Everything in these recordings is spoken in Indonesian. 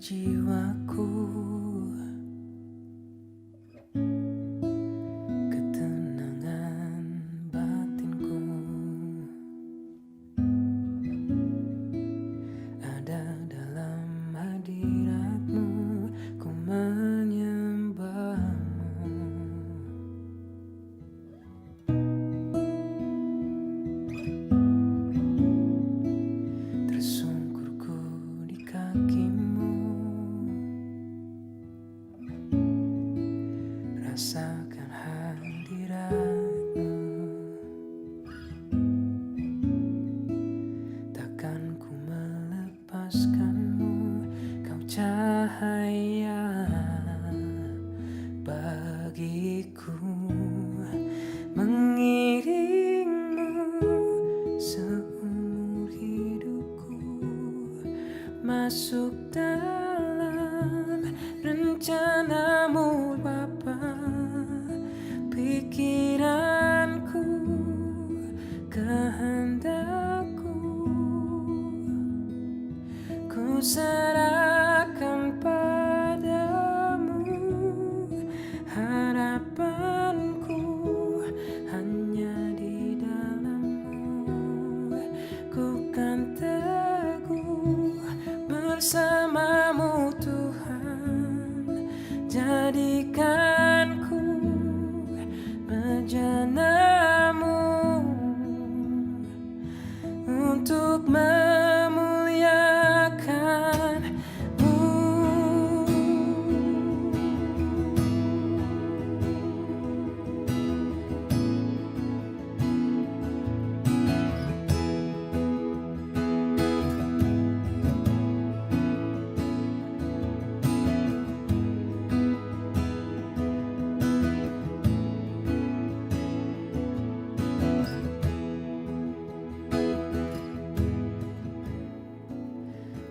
jiwaku, ketenangan batinku, ada dalam hadiratmu, ku menyembahmu. Tersungkurku di kakimu, rasakan hadiratmu. Takkan ku melepaskanmu, kau cahaya bagiku, mengiringmu seumur hidupku, masuk dalam rencanamu Bapa. Pikiranku, kehendakku, ku serahkan padamu. Harapanku hanya di dalam-Mu, ku kan teguh bersama-Mu Tuhan. Jadikanku bejanamu untuk memuliakan-Mu.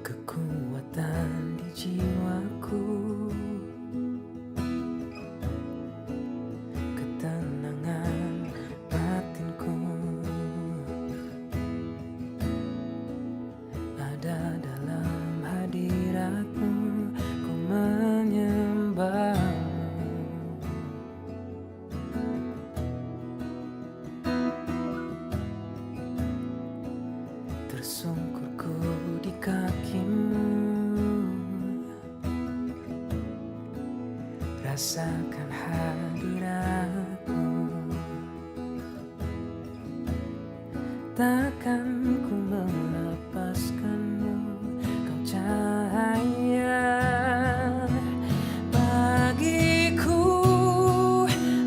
Kekuatan di jiwaku, ketenangan batinku, ada dalam hadiratmu, ku menyembahmu. Tersungkurku di kakimu, rasakan hadiratmu. Takkan ku melepaskanmu, kau cahaya bagiku,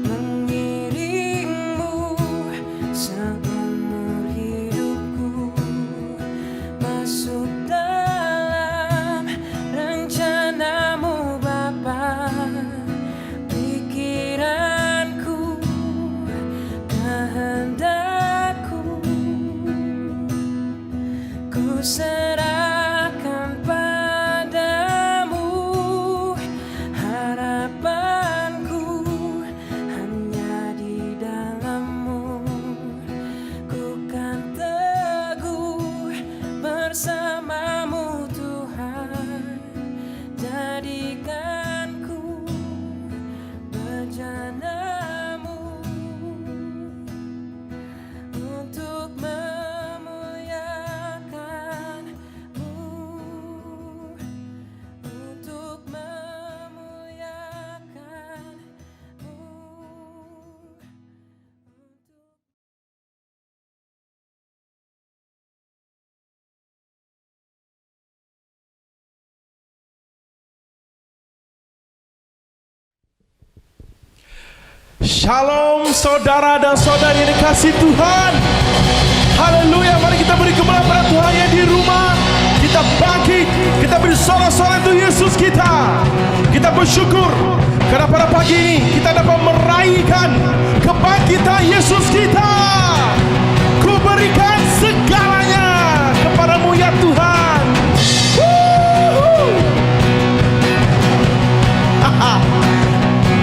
mengiringmu seumur hidupku, masuk dalam rencanamu Shalom saudara dan saudari yang dikasihi Tuhan. Haleluya, mari kita beri kemuliaan pada Tuhan yang di rumah. Kita bangkit, kita beri sorak-sorai untuk Yesus kita. Kita bersyukur karena pada pagi ini kita dapat meraihkan kebangkitan Yesus kita. Ku berikan segalanya kepadamu ya Tuhan.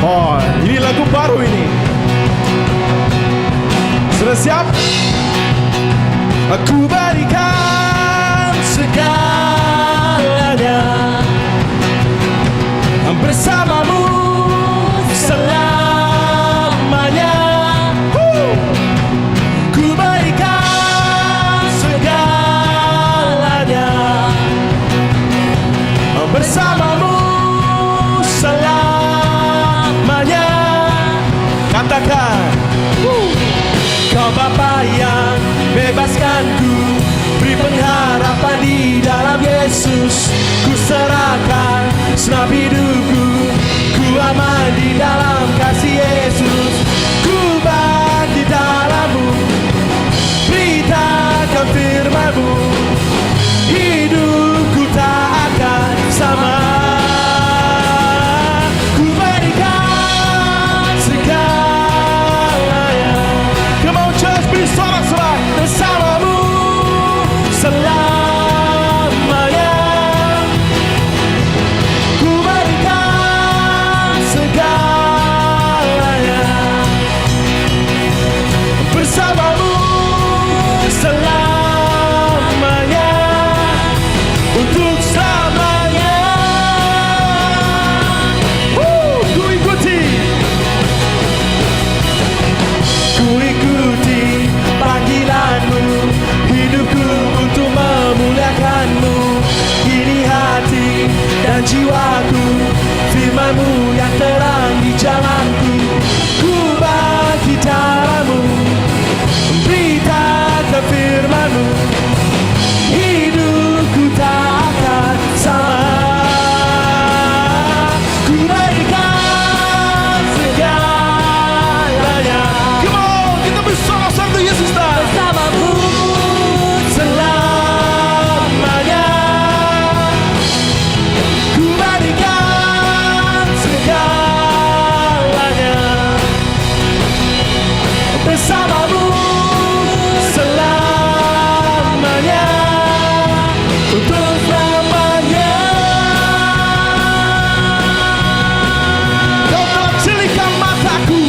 Oh, ini lagu baru ini. Sudah siap? Aku berikan segalanya bersamamu selamanya. Ku berikan segalanya bersamamu selamanya. Katakan, Kau Bapa yang bebaskanku, beri pengharapan di dalam Yesus. Ku serahkan senap hidupku, ku aman di dalam kasih Yesus. Ku bangkit dalam-Mu, beritakan firman-Mu, hidupku tak akan sama. Ku berikan segalanya. Come on church, beri sorak-sorai bersama-Mu selamanya. Ku berikan segalanya bersama-Mu selamanya, untuk selamanya. Ku ikuti panggilan-Mu, hidupku untuk memuliakan-Mu. Ini hati dan jiwaku, firman-Mu yang terang di jalanku. Ku bangkit dalam-Mu, beritakan firman-Mu, hidupku tak akan sama. Ku berikan segalanya. Come on, kita bersama-sama untuk Yesus bersama-Mu selamanya. Ku berikan segalanya bersama-Mu selamanya, untuk selamanya. Kau telah celikan mataku,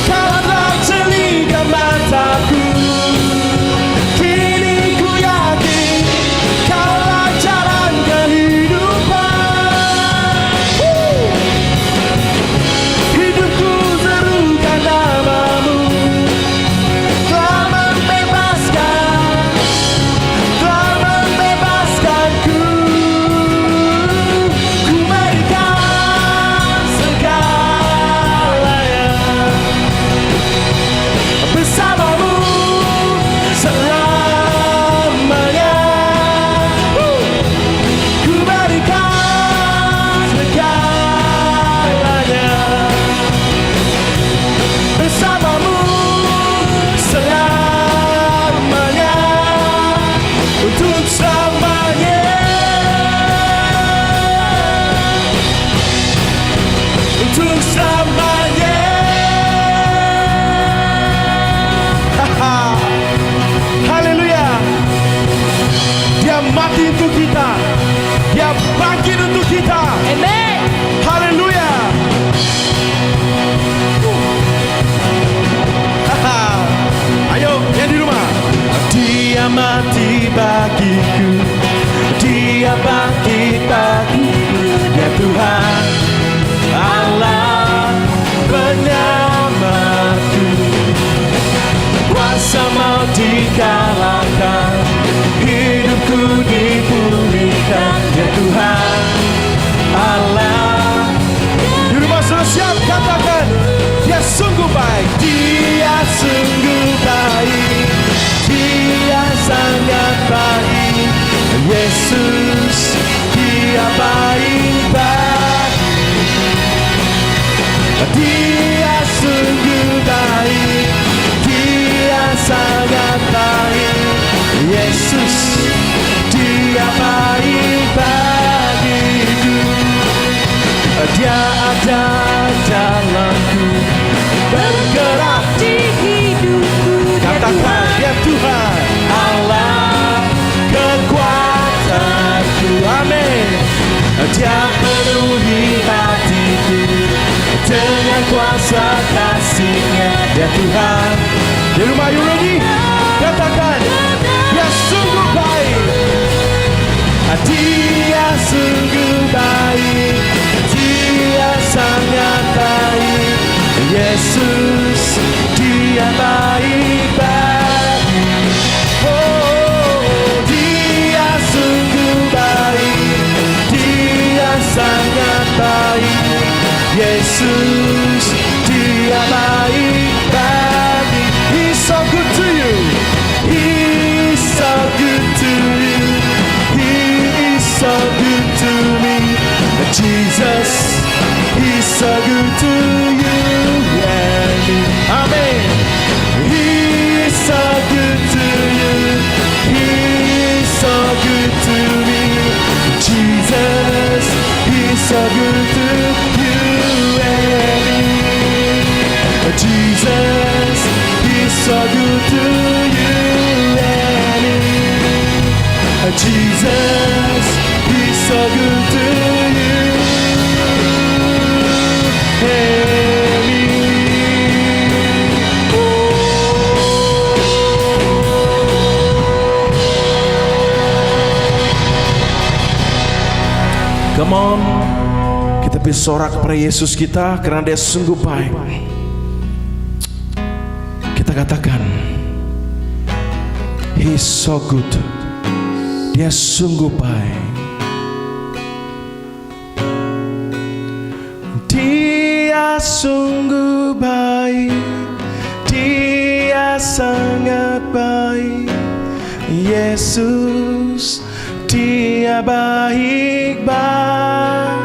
Kau telah celikan mataku. Kini ku yakin Kaulah jalan kehidupan. Hidupku serukan nama-Mu, telah membebaskanku. Ku berikan segalanya bersama-Mu selamanya. Ku berikan segalanya bersama-Mu selamanya, untuk selamanya, untuk selamanya. Haleluya. Dia mati untuk kita, Dia bangkit untuk kita. Amen. Haleluya. Ayo yang di rumah. Dia mati bagiku, Dia bangkit bagiku. Ya Tuhan Allah penyelamatku, kuasa maut dikalahkan, hidupku dipulihkan. Ya Tuhan Allah. Di rumah sudah siap, katakan, Dia sungguh baik, Dia sungguh baik, Dia sangat baik. Yesus, Dia baik. Dia Kuasa kasih-Nya ya Tuhan. Di rumah you ready? Katakan, Dia sungguh baik. Dia sungguh baik. Dia sangat baik. Yesus, Dia baik bagi. Oh, Dia sungguh baik. Dia sangat baik. Yesus, Dia baik bagi. He's so good to you. He's so good to you. He is so good to me. Jesus, He's so good to you and me. Amen. He is so good to you. He is so good to me. Jesus, He's so good to you and me. Jesus, He's so good to you and me. Jesus, He's so good to you and me. Come on, kita bersorak kepada Yesus kita karena Dia sungguh baik. Kita katakan, He's so good. Dia sungguh baik. Dia sungguh baik. Dia sangat baik. Yesus, Dia baik bagiku.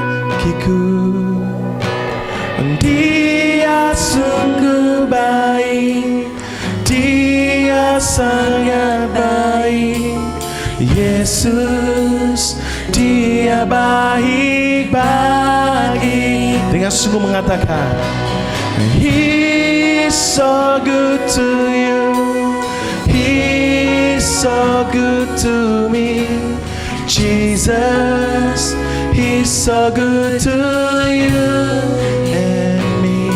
Dia sungguh baik. Dia sangat baik. Yesus, Dia baik bagi. Dengan sungguh mengatakan, He's so good to you. He's so good to me. Jesus, He's so good to you and me.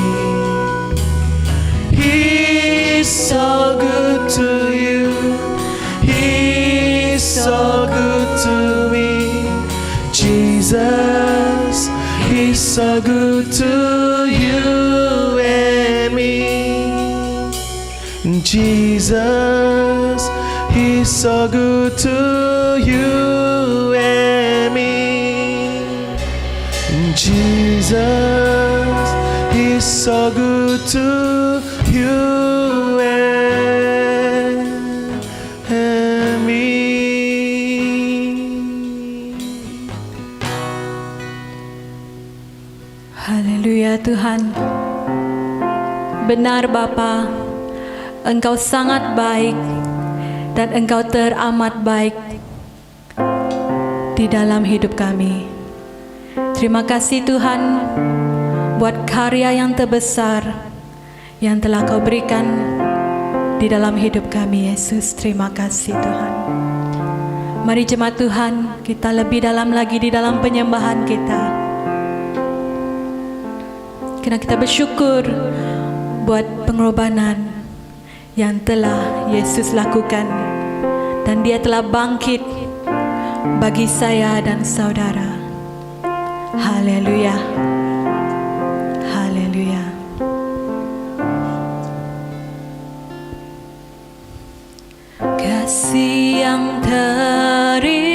He's so good to you. He's so good to me. Jesus, He's so good to you and me. Jesus, He's so good to you and me. Jesus, He's so good to you and me. Haleluya Tuhan. Benar Bapa, Engkau sangat baik dan Engkau teramat baik di dalam hidup kami. Terima kasih Tuhan buat karya yang terbesar yang telah Kau berikan di dalam hidup kami, Yesus. Terima kasih Tuhan. Mari jemaat Tuhan, kita lebih dalam lagi di dalam penyembahan kita. Karena kita bersyukur buat pengorbanan yang telah Yesus lakukan, dan Dia telah bangkit bagi saya dan saudara. Haleluya. Haleluya. Kasih yang terindah,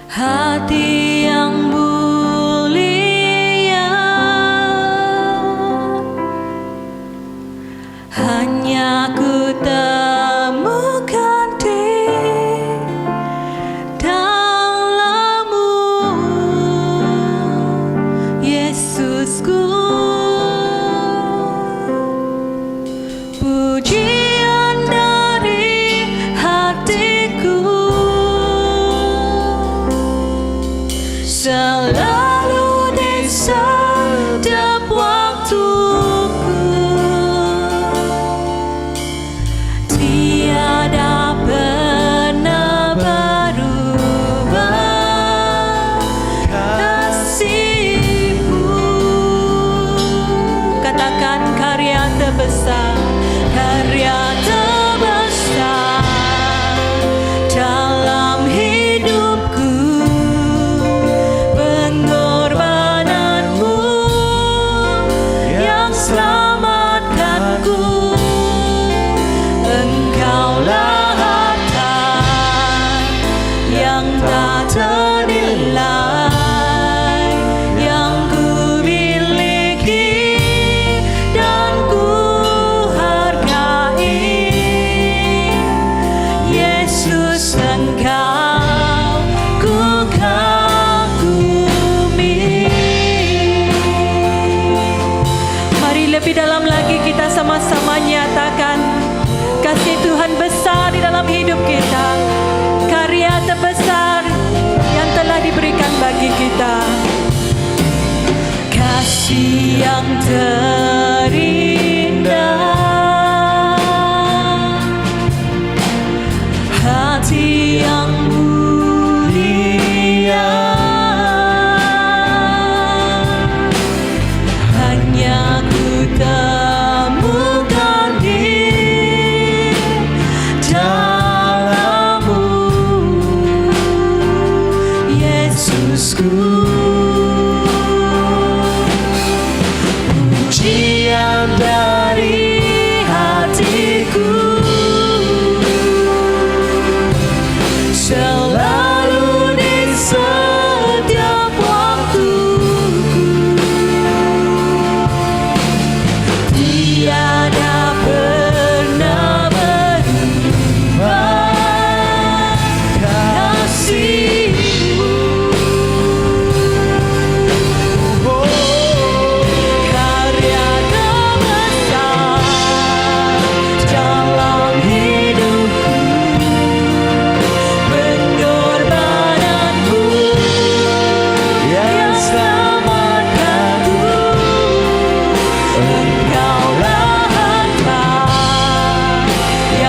hati yang mulia, hanya ku temukan di dalam-Mu, Yesusku. Pujian dan Engkau ku kagumi. Mari lebih dalam lagi kita sama-sama nyatakan kasih Tuhan besar di dalam hidup kita, karya terbesar yang telah diberikan bagi kita. Kasih yang terindah, hati yang mulia, hanya ku temukan di dalam-Mu, Yesusku. Pujian dari hatiku selalu di setiap waktuku, tiada pernah berubah kasih-Mu. Karya terbesar dalam hidupku, pengorbananmu yang selamatkanku. Engkaulah harta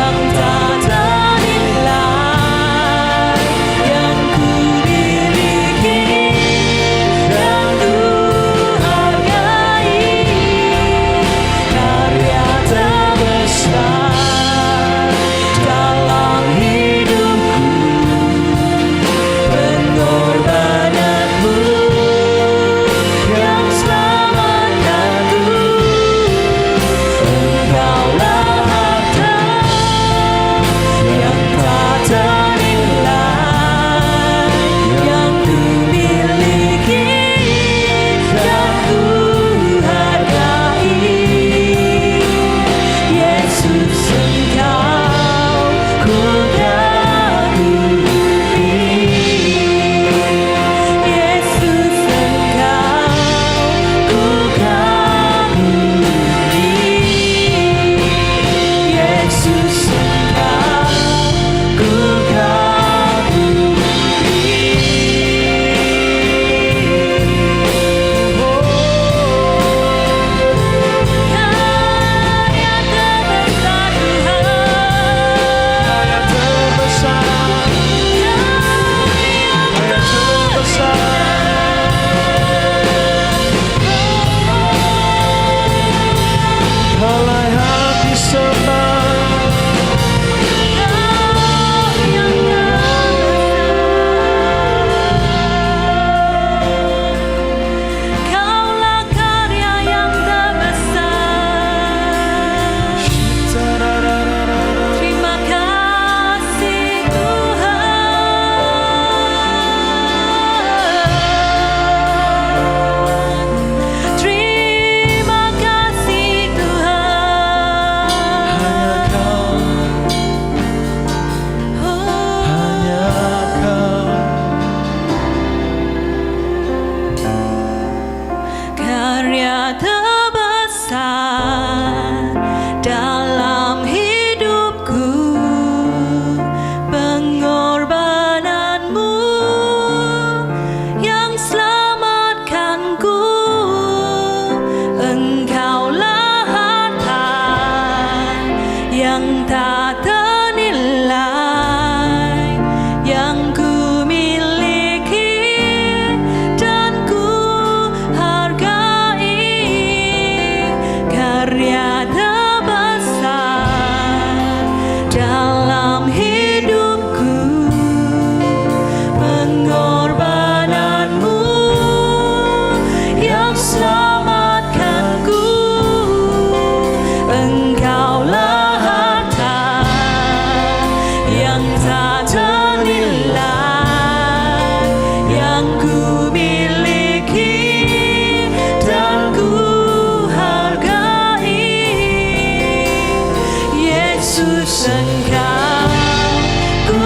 yang tak ternilai, yang ku miliki dan ku hargai. Karya terbesar dalam hidupku, pengorbananmu yang selamatkanku. Engkaulah harta yang tak ternilai, yang ku miliki dan ku hargai. Yesus, Engkau ku kagumi. Yesus, Engkau ku kagumi. Yesus, Engkau ku kagumi. Karya terbesar Tuhan, Halai hati senang, Kaulah karya yang terbesar. Terima kasih Tuhan. Terima kasih Tuhan. hanya Kau, hanya Kau. Karya terbesar dalam hidupku, pengorbananmu yang selamatkanku. Engkaulah harta yang tak ternilai, yang ku miliki dan ku hargai. Karya terbesar dalam hidupku, pengorbananmu yang selamatkanku. Engkaulah harta yang tak ternilai, yang ku miliki dan ku hargai. Yesus, Engkau ku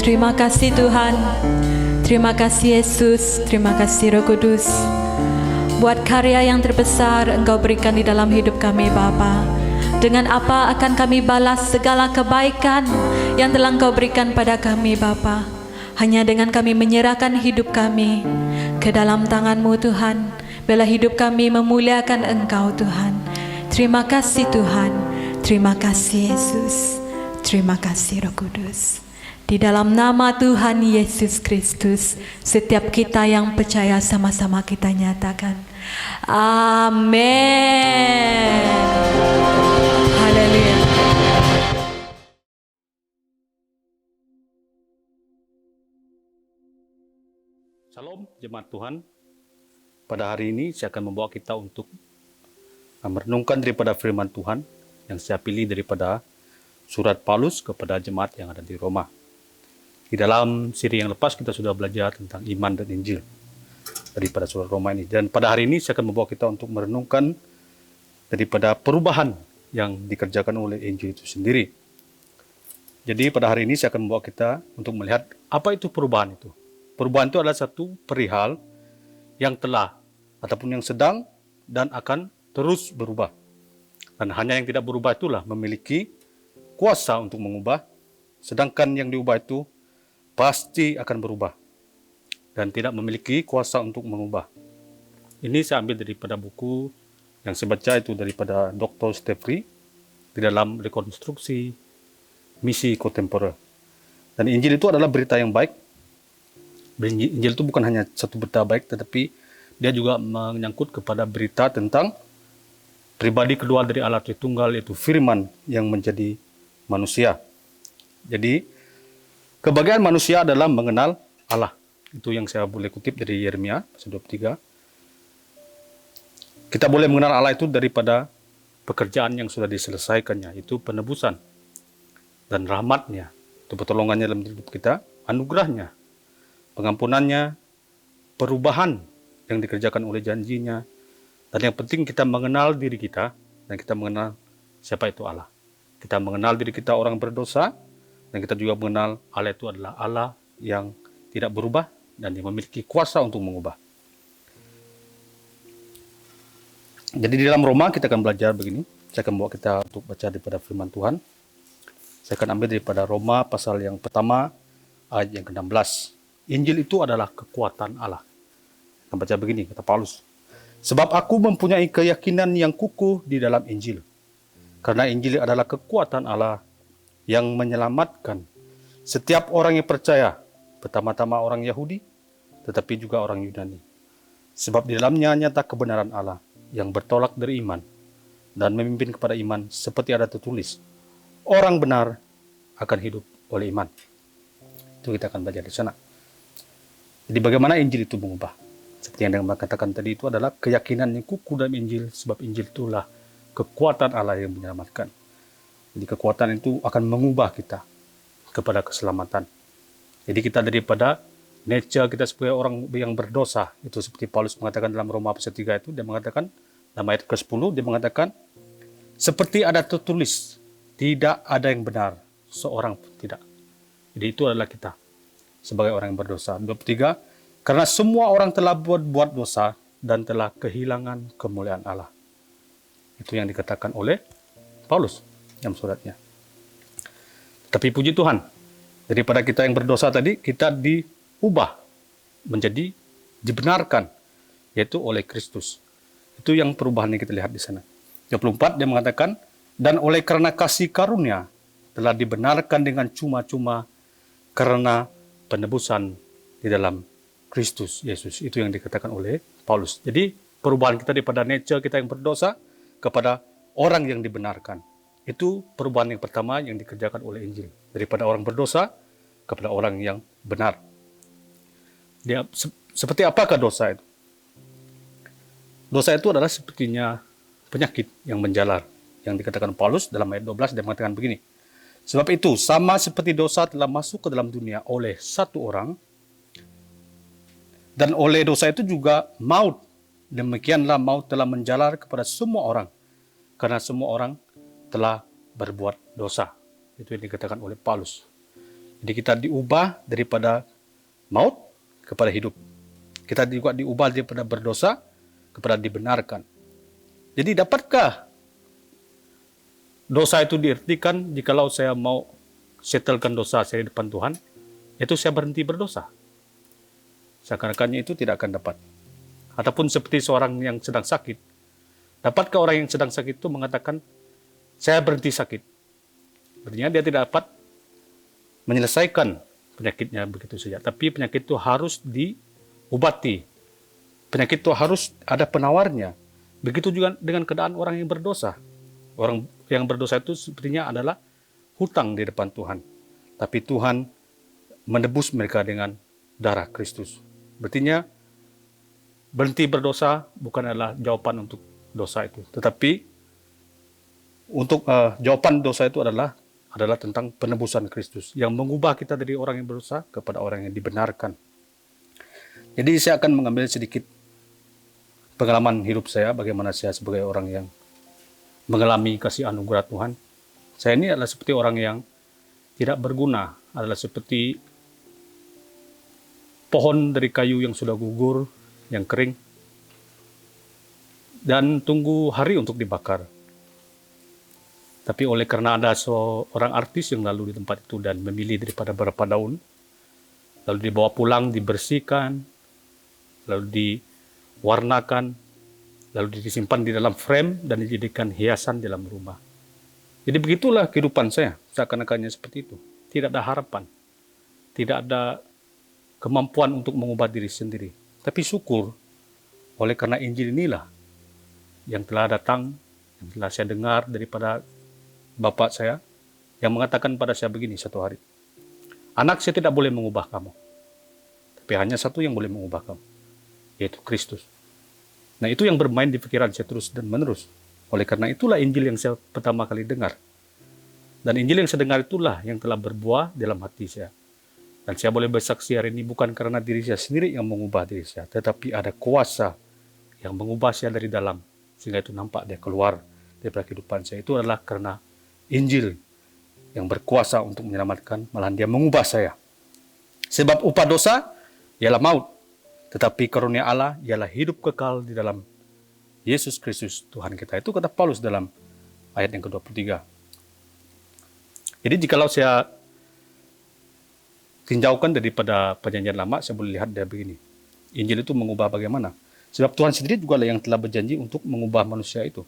Terima kasih Tuhan. Terima kasih Yesus. Terima kasih Roh Kudus. Buat karya yang terbesar Engkau berikan di dalam hidup kami Bapa. Dengan apa akan kami balas segala kebaikan yang telah Engkau berikan pada kami Bapa? Hanya dengan kami menyerahkan hidup kami ke dalam tangan-Mu Tuhan. Biarlah hidup kami memuliakan Engkau Tuhan. Terima kasih Tuhan. Terima kasih Yesus. Terima kasih Roh Kudus. Di dalam nama Tuhan Yesus Kristus, setiap kita yang percaya sama-sama kita nyatakan. Amin. Haleluya. Shalom jemaat Tuhan. Pada hari ini saya akan membawa kita untuk merenungkan daripada firman Tuhan yang saya pilih daripada surat Paulus kepada jemaat yang ada di Roma. Di dalam siri yang lepas kita sudah belajar tentang iman dan Injil daripada surat Roma ini. Dan pada hari ini saya akan membawa kita untuk merenungkan daripada perubahan yang dikerjakan oleh Injil itu sendiri. Jadi pada hari ini saya akan membawa kita untuk melihat apa itu perubahan itu. Perubahan itu adalah satu perihal yang telah ataupun yang sedang dan akan terus berubah. Dan hanya yang tidak berubah itulah memiliki kuasa untuk mengubah. Sedangkan yang diubah itu pasti akan berubah dan tidak memiliki kuasa untuk mengubah. Ini saya ambil daripada buku yang saya baca itu daripada Dr. Steffrey di dalam rekonstruksi misi kontemporer. Dan Injil itu adalah berita yang baik. Injil itu bukan hanya satu berita baik, tetapi dia juga menyangkut kepada berita tentang pribadi kedua dari Allah Tritunggal, yaitu Firman yang menjadi manusia. Jadi kebahagiaan manusia adalah mengenal Allah. Itu yang saya boleh kutip dari Yeremia pasal 23. Kita boleh mengenal Allah itu daripada pekerjaan yang sudah diselesaikannya, itu penebusan dan rahmatnya, itu pertolongannya dalam hidup kita, anugerahnya, pengampunannya, perubahan yang dikerjakan oleh janjinya, dan yang penting kita mengenal diri kita, dan kita mengenal siapa itu Allah. Kita mengenal diri kita orang berdosa, dan kita juga mengenal Allah itu adalah Allah yang tidak berubah dan yang memiliki kuasa untuk mengubah. Jadi di dalam Roma kita akan belajar begini. Saya akan bawa kita untuk baca daripada firman Tuhan. Saya akan ambil daripada Roma pasal yang pertama ayat yang ke-16. Injil itu adalah kekuatan Allah. Saya akan baca begini, kata Paulus. Sebab aku mempunyai keyakinan yang kukuh di dalam Injil. Karena Injil adalah kekuatan Allah yang menyelamatkan setiap orang yang percaya, pertama-tama orang Yahudi, tetapi juga orang Yunani. Sebab di dalamnya nyata kebenaran Allah yang bertolak dari iman dan memimpin kepada iman seperti ada tertulis, orang benar akan hidup oleh iman. Itu kita akan belajar di sana. Jadi bagaimana Injil itu mengubah? Seperti yang katakan tadi, itu adalah keyakinan yang kukuh dalam Injil, sebab Injil itulah kekuatan Allah yang menyelamatkan. Jadi kekuatan itu akan mengubah kita kepada keselamatan. Jadi kita daripada nature kita sebagai orang yang berdosa, itu seperti Paulus mengatakan dalam Roma pasal 3 itu, dia mengatakan dalam ayat ke-10, dia mengatakan seperti ada tertulis, tidak ada yang benar, seorang pun tidak. Jadi itu adalah kita sebagai orang yang berdosa. 23, karena semua orang telah buat dosa dan telah kehilangan kemuliaan Allah. Itu yang dikatakan oleh Paulus dalam suratnya. Tapi puji Tuhan, daripada kita yang berdosa tadi, kita diubah menjadi dibenarkan, yaitu oleh Kristus. Itu yang perubahan yang kita lihat di sana. 24 dia mengatakan, dan oleh karena kasih karunia telah dibenarkan dengan cuma-cuma karena penebusan di dalam Kristus Yesus. Itu yang dikatakan oleh Paulus. Jadi perubahan kita daripada nature kita yang berdosa kepada orang yang dibenarkan. Itu perubahan yang pertama yang dikerjakan oleh Injil. Daripada orang berdosa kepada orang yang benar. Dia, seperti apakah dosa itu? Dosa itu adalah sepertinya penyakit yang menjalar. Yang dikatakan Paulus dalam ayat 12, dia mengatakan begini. Sebab itu, sama seperti dosa telah masuk ke dalam dunia oleh satu orang, dan oleh dosa itu juga maut. Demikianlah maut telah menjalar kepada semua orang. Karena semua orang telah berbuat dosa. Itu yang dikatakan oleh Paulus. Jadi kita diubah daripada maut kepada hidup. Kita juga diubah daripada berdosa kepada dibenarkan. Jadi dapatkah dosa itu diartikan jikalau saya mau settlekan dosa saya di depan Tuhan, itu saya berhenti berdosa? Seakan-akannya itu tidak akan dapat. Ataupun seperti seorang yang sedang sakit, dapatkah orang yang sedang sakit itu mengatakan, saya berhenti sakit? Artinya dia tidak dapat menyelesaikan penyakitnya begitu saja. Tapi penyakit itu harus diobati. Penyakit itu harus ada penawarnya. Begitu juga dengan keadaan orang yang berdosa. Orang yang berdosa itu sepertinya adalah hutang di depan Tuhan. Tapi Tuhan menebus mereka dengan darah Kristus. Berartinya berhenti berdosa bukan adalah jawaban untuk dosa itu. Tetapi untuk jawaban dosa itu adalah tentang penebusan Kristus yang mengubah kita dari orang yang berdosa kepada orang yang dibenarkan. Jadi saya akan mengambil sedikit pengalaman hidup saya, bagaimana saya sebagai orang yang mengalami kasih anugerah Tuhan. Saya ini adalah seperti orang yang tidak berguna, adalah seperti pohon dari kayu yang sudah gugur, yang kering, dan tunggu hari untuk dibakar. Tapi oleh karena ada seorang artis yang lalu di tempat itu dan memilih daripada beberapa daun, lalu dibawa pulang, dibersihkan, lalu diwarnakan, lalu disimpan di dalam frame dan dijadikan hiasan dalam rumah. Jadi begitulah kehidupan saya, seakan-akannya seperti itu. Tidak ada harapan, tidak ada kemampuan untuk mengubah diri sendiri. Tapi syukur, oleh karena Injil inilah yang telah datang, yang telah saya dengar daripada Bapak saya, yang mengatakan pada saya begini satu hari, anak, saya tidak boleh mengubah kamu, tapi hanya satu yang boleh mengubah kamu, yaitu Kristus. Nah, itu yang bermain di pikiran saya terus dan menerus. Oleh karena itulah Injil yang saya pertama kali dengar. Dan Injil yang saya dengar itulah yang telah berbuah dalam hati saya. Dan saya boleh bersaksi hari ini bukan karena diri saya sendiri yang mengubah diri saya, tetapi ada kuasa yang mengubah saya dari dalam, sehingga itu nampak dia keluar daripada kehidupan saya. Itu adalah karena Injil yang berkuasa untuk menyelamatkan, malahan dia mengubah saya. Sebab upah dosa ialah maut, tetapi karunia Allah ialah hidup kekal di dalam Yesus Kristus Tuhan kita. Itu kata Paulus dalam ayat yang ke-23. Jadi jikalau saya tinjaukan daripada perjanjian lama, saya boleh lihat dia begini. Injil itu mengubah bagaimana? Sebab Tuhan sendiri juga lah yang telah berjanji untuk mengubah manusia itu.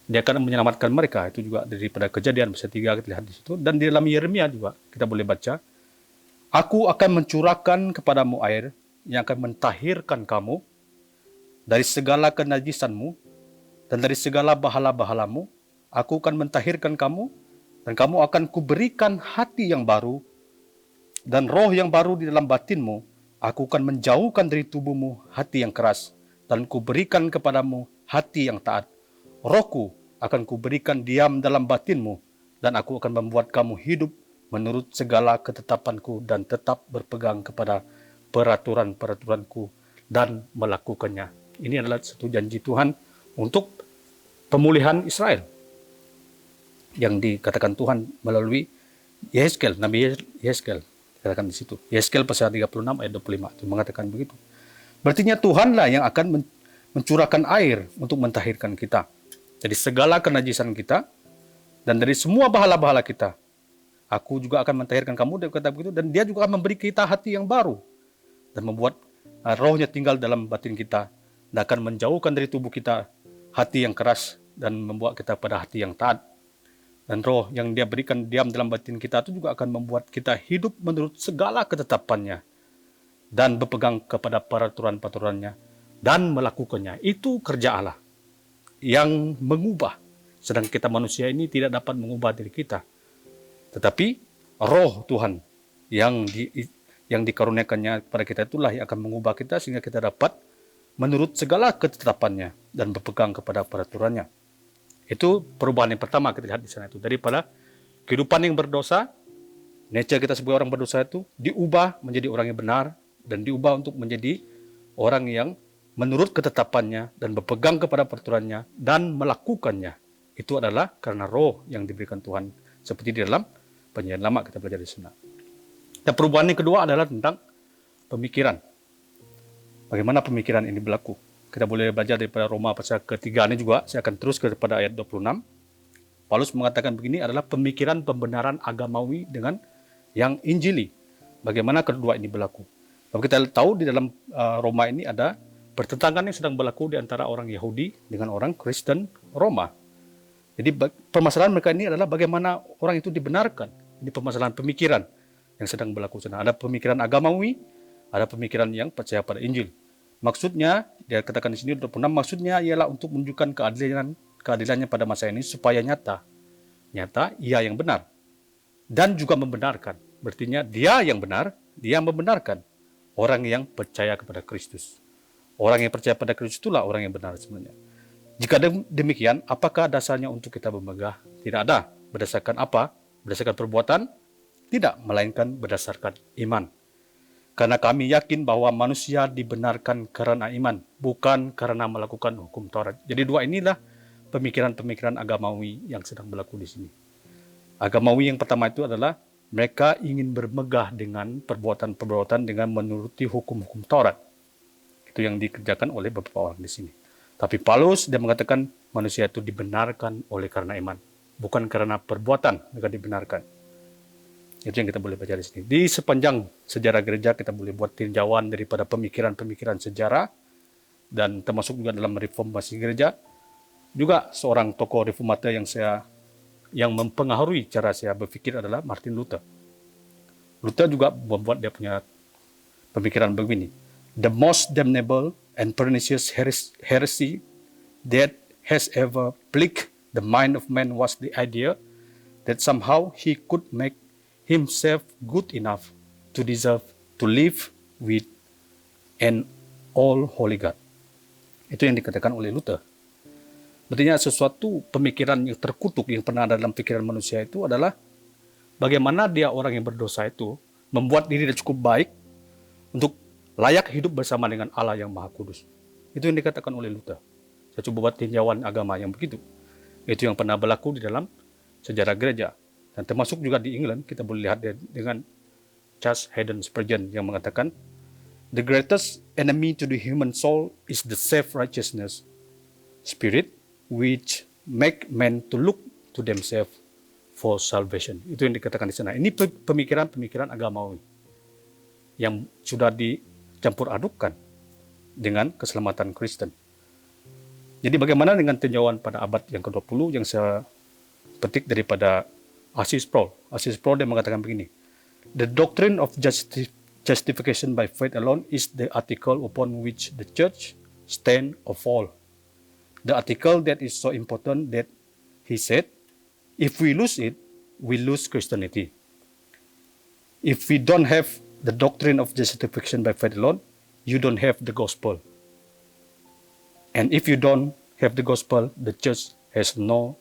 Dia akan menyelamatkan mereka. Itu juga daripada Kejadian pasal 3 kita lihat di situ. Dan di dalam Yeremia juga kita boleh baca, aku akan mencurahkan kepadamu air yang akan mentahirkan kamu dari segala kenajisanmu dan dari segala bahala-bahalamu. Aku akan mentahirkan kamu dan kamu akan kuberikan hati yang baru dan roh yang baru di dalam batinmu. Aku akan menjauhkan dari tubuhmu hati yang keras dan kuberikan kepadamu hati yang taat. Rohku akan kuberikan diam dalam batinmu dan aku akan membuat kamu hidup menurut segala ketetapanku dan tetap berpegang kepada peraturan-peraturanku dan melakukannya. Ini adalah satu janji Tuhan untuk pemulihan Israel yang dikatakan Tuhan melalui Yehezkel, Nabi Yehezkel. Dikatakan di situ. Yehezkel pasal 36 ayat 25 itu mengatakan begitu. Berartinya Tuhanlah yang akan mencurahkan air untuk mentahirkan kita dari segala kenajisan kita dan dari semua bahala-bahala kita. Aku juga akan mentahirkan kamu, dia kata begitu, dan dia juga akan memberi kita hati yang baru dan membuat rohnya tinggal dalam batin kita dan akan menjauhkan dari tubuh kita hati yang keras dan membuat kita pada hati yang taat. Dan roh yang dia berikan diam dalam batin kita itu juga akan membuat kita hidup menurut segala ketetapannya dan berpegang kepada peraturan-peraturannya dan melakukannya. Itu kerja Allah yang mengubah. Sedang kita manusia ini tidak dapat mengubah diri kita. Tetapi roh Tuhan yang dikaruniakannya kepada kita itulah yang akan mengubah kita sehingga kita dapat menurut segala ketetapannya dan berpegang kepada peraturannya. Itu perubahan yang pertama kita lihat di sana itu. Daripada kehidupan yang berdosa, nature kita sebagai orang berdosa itu diubah menjadi orang yang benar dan diubah untuk menjadi orang yang menurut ketetapannya dan berpegang kepada peraturannya dan melakukannya. Itu adalah karena roh yang diberikan Tuhan. Seperti di dalam perjanjian lama kita belajar di sana. Dan perubahan yang kedua adalah tentang pemikiran. Bagaimana pemikiran ini berlaku? Kita boleh belajar daripada Roma pasal ketiga ini juga. Saya akan terus kepada ayat 26. Paulus mengatakan begini adalah pemikiran pembenaran agamawi dengan yang injili. Bagaimana kedua ini berlaku? Kalau kita tahu di dalam Roma ini ada pertentangan yang sedang berlaku di antara orang Yahudi dengan orang Kristen Roma. Jadi permasalahan mereka ini adalah bagaimana orang itu dibenarkan. Ini permasalahan pemikiran yang sedang berlaku sana. Ada pemikiran agamawi, ada pemikiran yang percaya pada Injil. Maksudnya, dia katakan di sini 26, maksudnya ialah untuk menunjukkan keadilannya pada masa ini supaya nyata ia yang benar dan juga membenarkan. Berartinya dia yang benar, dia membenarkan orang yang percaya kepada Kristus. Orang yang percaya pada Kristus itulah orang yang benar sebenarnya. Jika demikian, apakah dasarnya untuk kita bermegah? Tidak ada. Berdasarkan apa? Berdasarkan perbuatan? Tidak, melainkan berdasarkan iman. Karena kami yakin bahwa manusia dibenarkan karena iman, bukan karena melakukan hukum Taurat. Jadi dua inilah pemikiran-pemikiran agamawi yang sedang berlaku di sini. Agamawi yang pertama itu adalah mereka ingin bermegah dengan perbuatan-perbuatan dengan menuruti hukum-hukum Taurat. Itu yang dikerjakan oleh beberapa orang di sini. Tapi Paulus dia mengatakan manusia itu dibenarkan oleh karena iman, bukan karena perbuatan mereka dibenarkan. Itu yang kita boleh baca di sini. Di sepanjang sejarah gereja kita boleh buat tinjauan daripada pemikiran-pemikiran sejarah dan termasuk juga dalam reformasi gereja. Juga seorang tokoh reformator yang mempengaruhi cara saya berpikir adalah Martin Luther. Luther juga membuat dia punya pemikiran begini. The most damnable and pernicious heresy that has ever plagued the mind of man was the idea that somehow he could make himself good enough to deserve to live with an all holy God. Itu yang dikatakan oleh Luther. Berarti sesuatu pemikiran yang terkutuk yang pernah ada dalam pikiran manusia itu adalah bagaimana dia orang yang berdosa itu membuat diri dia cukup baik untuk layak hidup bersama dengan Allah yang Maha Kudus. Itu yang dikatakan oleh Luther. Saya coba buat tinjauan agama yang begitu. Itu yang pernah berlaku di dalam sejarah gereja. Dan termasuk juga di England, kita boleh lihat dengan Charles Haddon Spurgeon yang mengatakan, the greatest enemy to the human soul is the self-righteousness spirit which make men to look to themselves for salvation. Itu yang dikatakan di sana. Ini pemikiran-pemikiran agamawi yang sudah dicampur adukkan dengan keselamatan Kristen. Jadi bagaimana dengan tinjauan pada abad yang ke-20 yang saya petik daripada Arcis Sproul. Arcis Sproul dia mengatakan begini, the doctrine of justification by faith alone is the article upon which the church stand or fall. The article that is so important that he said, if we lose it, we lose Christianity. If we don't have the doctrine of justification by faith alone, you don't have the gospel. And if you don't have the gospel, the church has no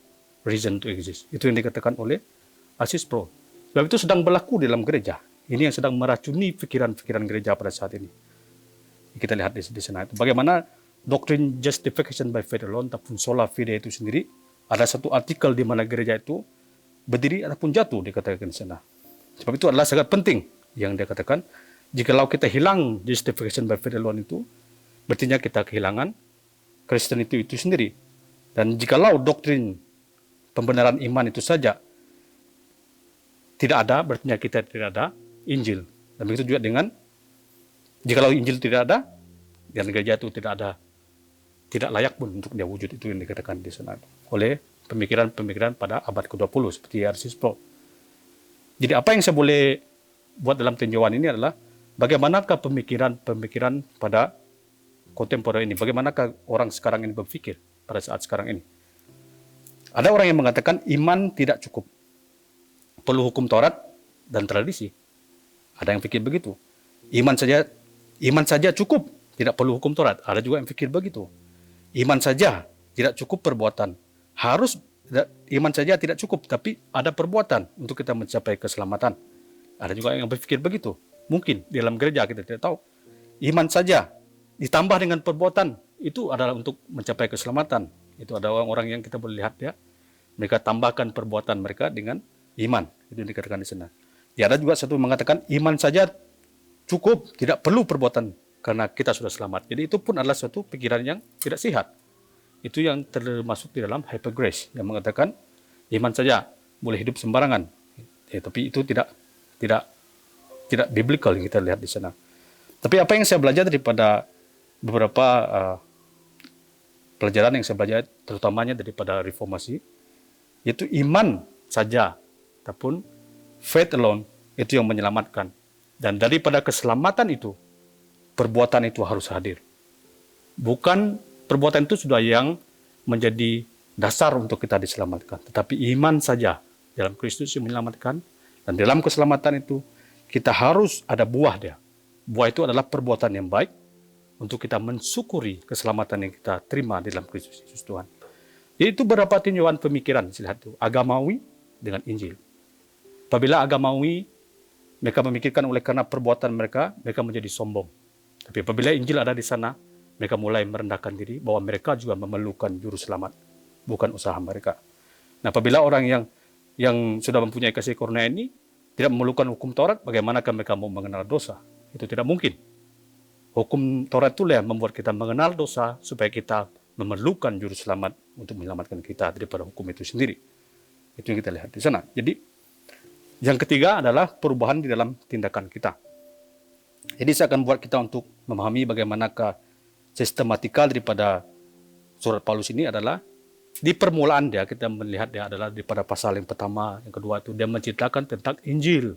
reason to exist. Itu yang dikatakan oleh Arcis Sproul. Sebab itu sedang berlaku dalam gereja. Ini yang sedang meracuni pikiran-pikiran gereja pada saat ini. Kita lihat di sana. Bagaimana doktrin justification by faith alone ataupun sola fide itu sendiri. Ada satu artikel di mana gereja itu berdiri ataupun jatuh dikatakan di sana. Sebab itu adalah sangat penting yang dia katakan. Jikalau kita hilang justification by faith alone itu, berarti kita kehilangan Kristen itu sendiri. Dan jikalau doktrin pembenaran iman itu saja tidak ada, berarti kita tidak ada Injil. Dan begitu juga dengan jikalau Injil tidak ada, dan gereja itu tidak layak pun untuk dia wujud. Itu yang dikatakan di sana oleh pemikiran-pemikiran pada abad ke-20 seperti Arcis Sproul. Jadi apa yang saya boleh buat dalam tinjauan ini adalah bagaimanakah pemikiran-pemikiran pada kontemporer ini, bagaimanakah orang sekarang ini berpikir pada saat sekarang ini. Ada orang yang mengatakan iman tidak cukup, perlu hukum Taurat dan tradisi. Ada yang pikir begitu. Iman saja cukup, tidak perlu hukum Taurat. Ada juga yang pikir begitu. Iman saja tidak cukup perbuatan. Iman saja tidak cukup, tapi ada perbuatan untuk kita mencapai keselamatan. Ada juga yang berpikir begitu. Mungkin di dalam gereja kita tidak tahu. Iman saja ditambah dengan perbuatan itu adalah untuk mencapai keselamatan. Itu ada orang-orang yang kita boleh lihat ya. Mereka tambahkan perbuatan mereka dengan iman. Itu yang dikatakan di sana. Ya, ada juga satu mengatakan iman saja cukup, tidak perlu perbuatan karena kita sudah selamat. Jadi itu pun adalah suatu pikiran yang tidak sehat. Itu yang termasuk di dalam hyper grace yang mengatakan iman saja boleh hidup sembarangan. Tapi itu tidak biblical yang kita lihat di sana. Tapi apa yang saya belajar daripada beberapa pelajaran yang saya belajar, terutamanya daripada reformasi, yaitu iman saja, ataupun faith alone, itu yang menyelamatkan. Dan daripada keselamatan itu, perbuatan itu harus hadir. Bukan perbuatan itu sudah yang menjadi dasar untuk kita diselamatkan, tetapi iman saja dalam Kristus yang menyelamatkan. Dan dalam keselamatan itu, kita harus ada buah dia. Buah itu adalah perbuatan yang baik untuk kita mensyukuri keselamatan yang kita terima dalam Kristus Yesus Tuhan. Jadi itu beberapa tinjauan pemikiran, lihat itu, agamawi dengan Injil. Apabila agamawi, mereka memikirkan oleh karena perbuatan mereka menjadi sombong. Tapi apabila Injil ada di sana, mereka mulai merendahkan diri bahwa mereka juga memerlukan juru selamat, bukan usaha mereka. Nah, apabila orang yang sudah mempunyai kasih karunia ini tidak memerlukan hukum Taurat, bagaimanakah mereka mau mengenal dosa? Itu tidak mungkin. Hukum Taurat itulah yang membuat kita mengenal dosa supaya kita memerlukan juru selamat untuk menyelamatkan kita daripada hukum itu sendiri. Itu yang kita lihat di sana. Jadi yang ketiga adalah perubahan di dalam tindakan kita. Jadi saya akan buat kita untuk memahami bagaimanakah sistematika daripada surat Paulus ini adalah di permulaan dia, kita melihat dia adalah daripada pasal yang pertama, yang kedua itu dia menceritakan tentang Injil.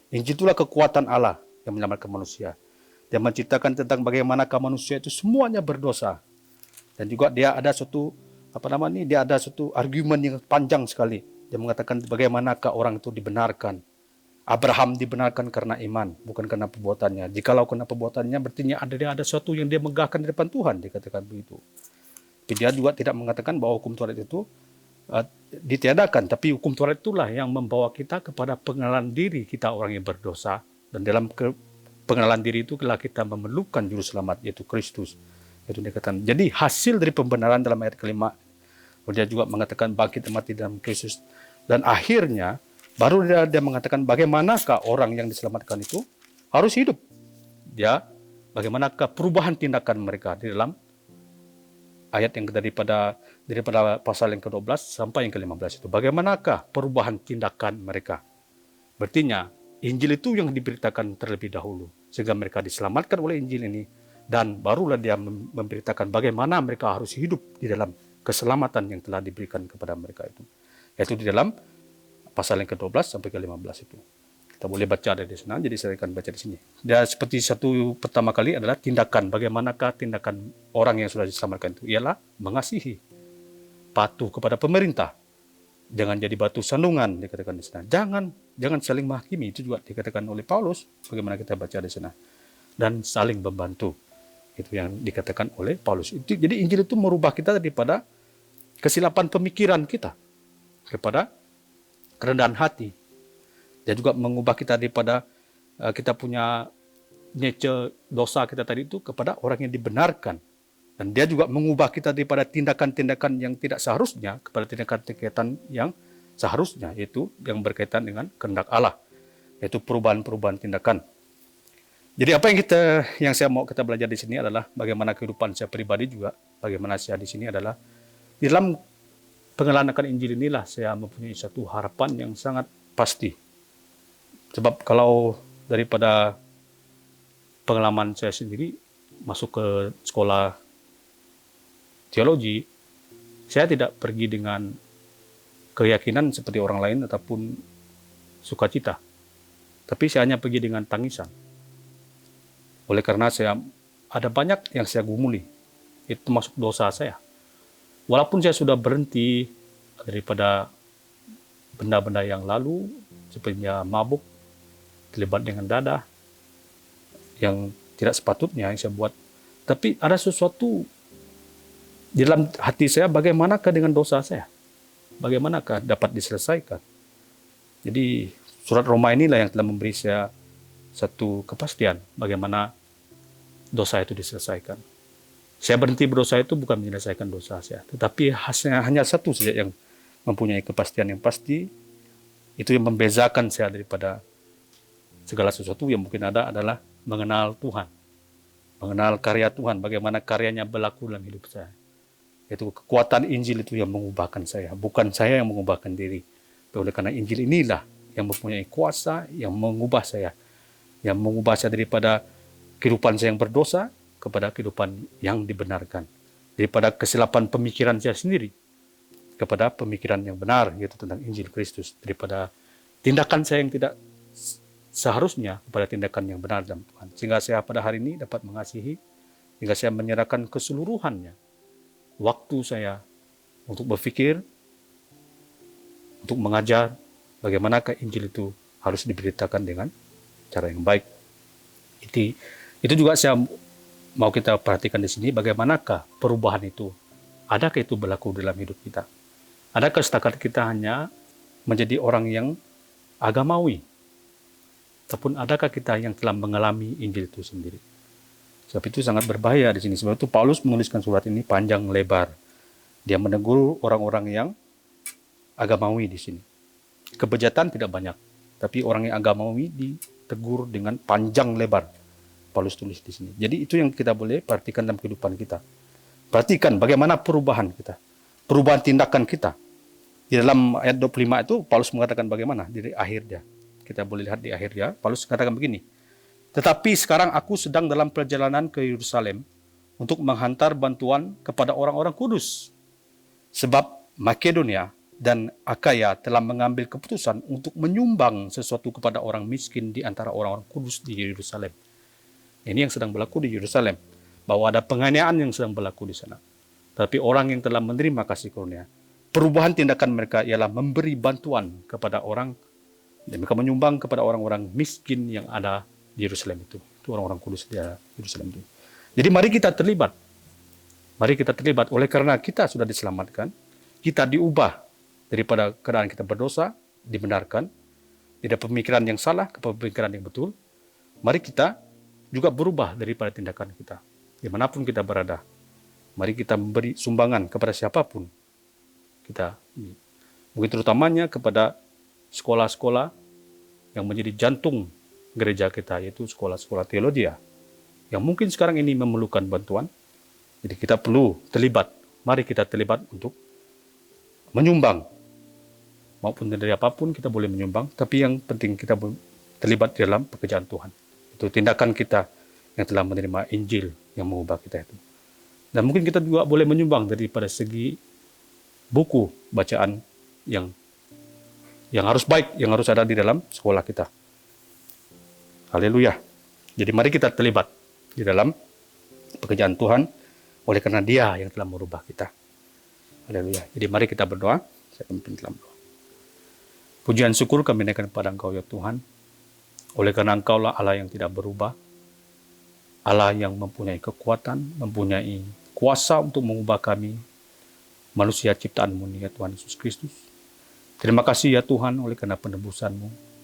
Injil itulah kekuatan Allah yang menyelamatkan manusia. Dia menceritakan tentang bagaimanakah manusia itu semuanya berdosa. Dan juga dia ada suatu argumen yang panjang sekali. Dia mengatakan bagaimanakah orang itu dibenarkan. Abraham dibenarkan karena iman, bukan karena perbuatannya. Jikalau karena perbuatannya, berarti ada sesuatu yang dia megahkan di depan Tuhan, dikatakan begitu. Tapi dia juga tidak mengatakan bahwa hukum Taurat itu ditiadakan, tapi hukum Taurat itulah yang membawa kita kepada pengenalan diri kita orang yang berdosa. Dan dalam pengenalan diri itu kita memerlukan juru selamat, yaitu Kristus. Itu dikatakan. Jadi hasil dari pembenaran dalam ayat kelima, dia juga mengatakan bangkit mati dalam Kristus. Dan akhirnya baru dia mengatakan bagaimanakah orang yang diselamatkan itu harus hidup. Dia bagaimanakah perubahan tindakan mereka di dalam ayat yang daripada pasal yang ke-12 sampai yang ke-15 itu. Bagaimanakah perubahan tindakan mereka. Berartinya Injil itu yang diberitakan terlebih dahulu sehingga mereka diselamatkan oleh Injil ini, dan barulah dia memberitakan bagaimana mereka harus hidup di dalam keselamatan yang telah diberikan kepada mereka itu. Yaitu di dalam pasal yang ke-12 sampai ke-15 itu. Kita boleh baca dari sana, jadi saya akan baca di sini. Dan seperti satu pertama kali adalah tindakan. Bagaimanakah tindakan orang yang sudah diselamatkan itu? Ialah mengasihi, patuh kepada pemerintah. Jangan jadi batu sandungan, dikatakan di sana. Jangan saling menghakimi, itu juga dikatakan oleh Paulus. Bagaimana kita baca di sana. Dan saling membantu. Itu yang dikatakan oleh Paulus. Jadi Injil itu merubah kita daripada kesilapan pemikiran kita kepada kerendahan hati. Dia juga mengubah kita daripada kita punya nature dosa kita tadi itu kepada orang yang dibenarkan. Dan dia juga mengubah kita daripada tindakan-tindakan yang tidak seharusnya kepada tindakan-tindakan yang seharusnya, yaitu yang berkaitan dengan kehendak Allah, yaitu perubahan-perubahan tindakan. Jadi apa yang saya mau kita belajar di sini adalah bagaimana kehidupan saya pribadi juga, bagaimana saya di sini adalah di dalam pengenalan akan Injil inilah saya mempunyai satu harapan yang sangat pasti. Sebab kalau daripada pengalaman saya sendiri masuk ke sekolah teologi, saya tidak pergi dengan keyakinan seperti orang lain ataupun sukacita. Tapi saya hanya pergi dengan tangisan. Oleh karena saya ada banyak yang saya gumuli. Itu masuk dosa saya. Walaupun saya sudah berhenti daripada benda-benda yang lalu, seperti mabuk, terlibat dengan dadah, yang tidak sepatutnya yang saya buat. Tapi ada sesuatu di dalam hati saya, bagaimanakah dengan dosa saya? Bagaimanakah dapat diselesaikan? Jadi surat Roma inilah yang telah memberi saya satu kepastian bagaimana dosa itu diselesaikan. Saya berhenti berdosa itu bukan menyelesaikan dosa saya, tetapi hanya satu saja yang mempunyai kepastian yang pasti, itu yang membezakan saya daripada Segala sesuatu yang mungkin ada adalah mengenal Tuhan. Mengenal karya Tuhan, bagaimana karyanya berlaku dalam hidup saya. Itu kekuatan Injil itu yang mengubahkan saya, bukan saya yang mengubahkan diri. Oleh karena Injil inilah yang mempunyai kuasa, yang mengubah saya. Yang mengubah saya daripada kehidupan saya yang berdosa kepada kehidupan yang dibenarkan. Daripada kesilapan pemikiran saya sendiri kepada pemikiran yang benar, yaitu tentang Injil Kristus. Daripada tindakan saya yang tidak seharusnya kepada tindakan yang benar dalam Tuhan. Sehingga saya pada hari ini dapat mengasihi, sehingga saya menyerahkan keseluruhannya waktu saya untuk berfikir, untuk mengajar bagaimanakah Injil itu harus diberitakan dengan cara yang baik. Itu juga saya mau kita perhatikan di sini, bagaimanakah perubahan itu. Adakah itu berlaku dalam hidup kita? Adakah setakat kita hanya menjadi orang yang agamawi? Ataupun adakah kita yang telah mengalami Injil itu sendiri? Sebab itu sangat berbahaya di sini. Sebab itu Paulus menuliskan surat ini panjang lebar. Dia menegur orang-orang yang agamawi di sini. Kebejatan tidak banyak, tapi orang yang agamawi ditegur dengan panjang lebar. Paulus tulis di sini. Jadi itu yang kita boleh perhatikan dalam kehidupan kita. Perhatikan bagaimana perubahan kita, perubahan tindakan kita. Di dalam ayat 25 itu Paulus mengatakan bagaimana di akhirnya. Kita boleh lihat di akhirnya, Paulus mengatakan begini. Tetapi sekarang aku sedang dalam perjalanan ke Yerusalem untuk menghantar bantuan kepada orang-orang kudus. Sebab Makedonia dan Akaya telah mengambil keputusan untuk menyumbang sesuatu kepada orang miskin di antara orang-orang kudus di Yerusalem. Ini yang sedang berlaku di Yerusalem. Bahwa ada penganiayaan yang sedang berlaku di sana. Tapi orang yang telah menerima kasih karunia, perubahan tindakan mereka ialah memberi bantuan kepada orang, dan mereka menyumbang kepada orang-orang miskin yang ada di Yerusalem itu. Itu orang-orang kudus di Yerusalem itu. Jadi mari kita terlibat. Mari kita terlibat. Oleh karena kita sudah diselamatkan, kita diubah daripada keadaan kita berdosa, dibenarkan, tidak pemikiran yang salah ke pemikiran yang betul. Mari kita juga berubah daripada tindakan kita. Dimanapun kita berada. Mari kita memberi sumbangan kepada siapapun. Kita mungkin terutamanya kepada sekolah-sekolah yang menjadi jantung gereja kita, yaitu sekolah-sekolah teologi yang mungkin sekarang ini memerlukan bantuan. Jadi kita perlu terlibat. Mari kita terlibat untuk menyumbang. Maupun dari apapun kita boleh menyumbang, tapi yang penting kita terlibat dalam pekerjaan Tuhan. Itu tindakan kita yang telah menerima Injil yang mengubah kita itu. Dan mungkin kita juga boleh menyumbang daripada segi buku bacaan yang harus baik, yang harus ada di dalam sekolah kita. Haleluya. Jadi mari kita terlibat di dalam pekerjaan Tuhan, oleh karena Dia yang telah merubah kita. Haleluya. Jadi mari kita berdoa. Saya akan memimpin dalam doa. Pujian syukur kami naikkan kepada Engkau ya Tuhan. Oleh karena Engkau lah Allah yang tidak berubah. Allah yang mempunyai kekuatan, mempunyai kuasa untuk mengubah kami, manusia ciptaan-Mu ya Tuhan Yesus Kristus. Terima kasih ya Tuhan oleh karena penebusan-Mu.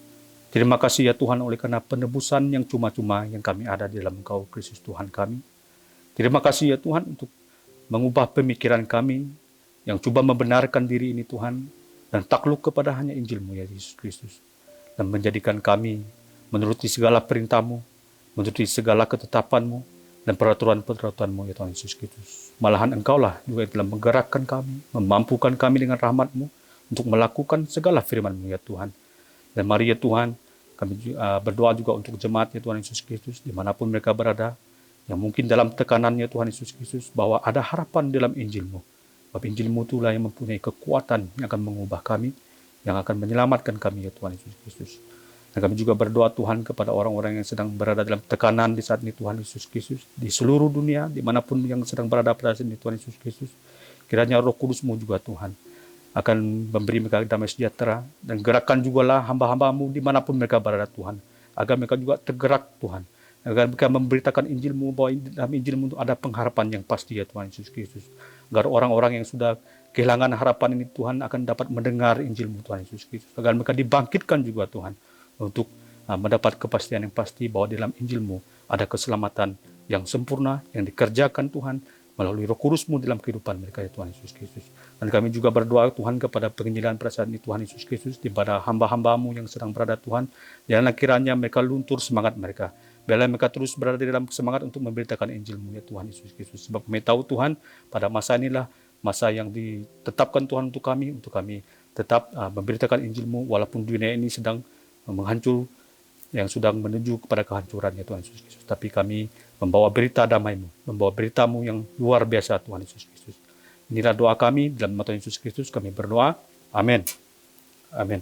Terima kasih ya Tuhan oleh karena penebusan yang cuma-cuma yang kami ada di dalam Engkau Kristus Tuhan kami. Terima kasih ya Tuhan untuk mengubah pemikiran kami yang coba membenarkan diri ini Tuhan dan takluk kepada hanya Injil-Mu ya Yesus Kristus. Dan menjadikan kami menuruti segala perintah-Mu, menuruti segala ketetapan-Mu dan peraturan-peraturan-Mu ya Tuhan Yesus Kristus. Malahan Engkaulah juga yang telah menggerakkan kami, memampukan kami dengan rahmat-Mu untuk melakukan segala firman-Mu ya Tuhan. Dan mari ya Tuhan, kami berdoa juga untuk jemaat ya Tuhan Yesus Kristus, dimanapun mereka berada, yang mungkin dalam tekanannya Tuhan Yesus Kristus, bahwa ada harapan dalam Injil-Mu. Sebab Injil-Mu itulah yang mempunyai kekuatan yang akan mengubah kami, yang akan menyelamatkan kami ya Tuhan Yesus Kristus. Dan kami juga berdoa Tuhan kepada orang-orang yang sedang berada dalam tekanan di saat ini Tuhan Yesus Kristus, di seluruh dunia, dimanapun yang sedang berada pada saat ini Tuhan Yesus Kristus. Kiranya Roh Kudus-Mu juga Tuhan akan memberi mereka damai sejahtera, dan gerakkan jugalah hamba-hamba-Mu dimanapun mereka berada Tuhan, agar mereka juga tergerak Tuhan, agar mereka memberitakan Injil-Mu, bahwa dalam Injil-Mu ada pengharapan yang pasti ya Tuhan Yesus Kristus, agar orang-orang yang sudah kehilangan harapan ini Tuhan akan dapat mendengar Injil-Mu Tuhan Yesus Kristus, agar mereka dibangkitkan juga Tuhan untuk mendapat kepastian yang pasti bahwa dalam Injil-Mu ada keselamatan yang sempurna yang dikerjakan Tuhan, melalui Roh Kudus-Mu dalam kehidupan mereka, ya Tuhan Yesus Kristus. Dan kami juga berdoa Tuhan kepada penginjilan pada saat ini Tuhan Yesus Kristus, kepada hamba-hamba-Mu yang sedang berada Tuhan, janganlah kiranya mereka luntur semangat mereka. Biarlah mereka terus berada di dalam semangat untuk memberitakan Injil-Mu, ya Tuhan Yesus Kristus. Sebab kami tahu Tuhan, pada masa inilah masa yang ditetapkan Tuhan untuk kami tetap memberitakan Injil-Mu walaupun dunia ini sedang menghancur, yang sedang menuju kepada kehancuran, ya Tuhan Yesus Kristus. Tapi kami membawa berita damai-Mu, membawa berita-Mu yang luar biasa Tuhan Yesus Kristus. Inilah doa kami dalam nama Tuhan Yesus Kristus kami berdoa. Amin. Amin.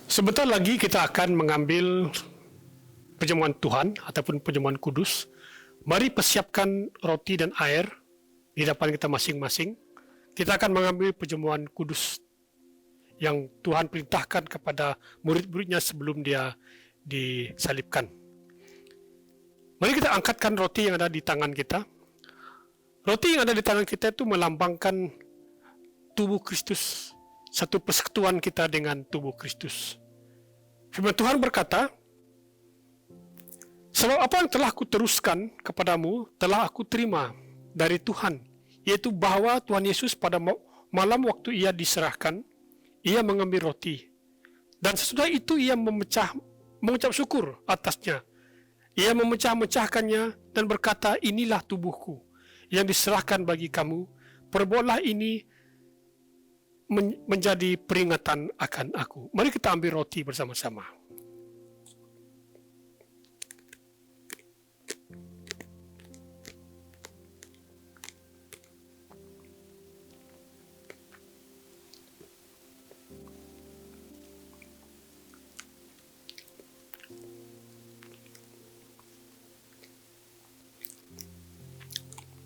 Sebentar lagi kita akan mengambil perjamuan Tuhan ataupun perjamuan kudus. Mari persiapkan roti dan air di depan kita masing-masing. Kita akan mengambil perjamuan kudus yang Tuhan perintahkan kepada murid-muridnya sebelum dia disalibkan. Mari kita angkatkan roti yang ada di tangan kita. Roti yang ada di tangan kita itu melambangkan tubuh Kristus, satu persekutuan kita dengan tubuh Kristus. Firman Tuhan berkata, sebab apa yang telah aku teruskan kepadamu, telah aku terima dari Tuhan, yaitu bahwa Tuhan Yesus pada malam waktu ia diserahkan, ia mengambil roti. Dan sesudah itu ia mengucap syukur atasnya. Ia memecah-mecahkannya dan berkata, inilah tubuhku yang diserahkan bagi kamu. Perbuatlah ini menjadi peringatan akan aku. Mari kita ambil roti bersama-sama.